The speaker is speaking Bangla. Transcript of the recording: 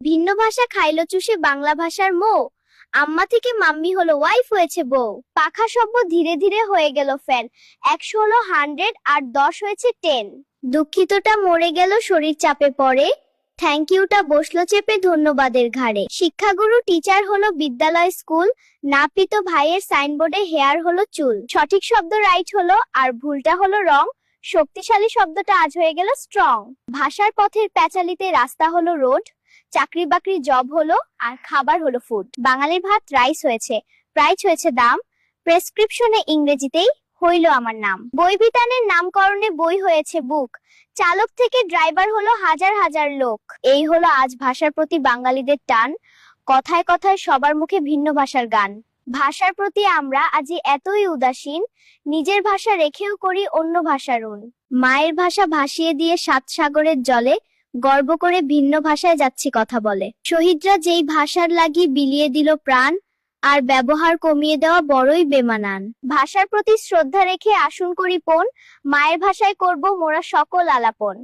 ভিন্ন ভাষা খাইলো চুষে বাংলা ভাষার মো। আম্মা থেকে মাম্মি হলো ওয়াইফ হয়েছে বউ। পাখা শব্দ ধীরে ধীরে হয়ে গেল ফ্যান। 100 হলো 100 আর 10 হয়েছে 10। দুঃখিতটা মরে গেল শরীর চাপে পড়ে। থ্যাংক ইউটা বসলো চেপে ধন্যবাদের ঘাড়ে। শিক্ষাগুরু টিচার হলো বিদ্যালয় স্কুল। নাপিত ভাইয়ের সাইনবোর্ডে হেয়ার হলো চুল। সঠিক শব্দ রাইট হলো আর ভুলটা হলো রং। শক্তিশালী শব্দটা আজ হয়ে গেল স্ট্রং। ভাষার পথের প্যাচালিতে রাস্তা হলো রোড। চাকরি বাকরি জব হলো আর খাবার হলো ফুড। বাঙালির ভাত রাইস হয়েছে, প্রাইস হয়েছে দাম। প্রেসক্রিপশনে ইংরেজিতেই হইল আমার নাম। বই বিতানের নামকরণে বই হয়েছে বুক। চালক থেকে ড্রাইভার হলো হাজার হাজার লোক। এই হলো আজ ভাষার প্রতি বাঙালিদের টান। কথায় কথায় সবার মুখে ভিন্ন ভাষার গান। ভাষার প্রতি আমরা আজি এতই উদাসীন, নিজের ভাষা রেখেও করি অন্য ভাষার ঋণ। মায়ের ভাষা ভাসিয়ে দিয়ে 7 সাগরের জলে গর্ব করে ভিন্ন ভাষায় যাচ্ছি কথা বলে। শহীদরা যেই ভাষার লাগি বিলিয়ে দিল প্রাণ, আর ব্যবহার কমিয়ে দেওয়া বড়ই বেমানান। ভাষার প্রতি শ্রদ্ধা রেখে আসুন করি পণ, মায়ের ভাষায় করব মোরা সকল আলাপন।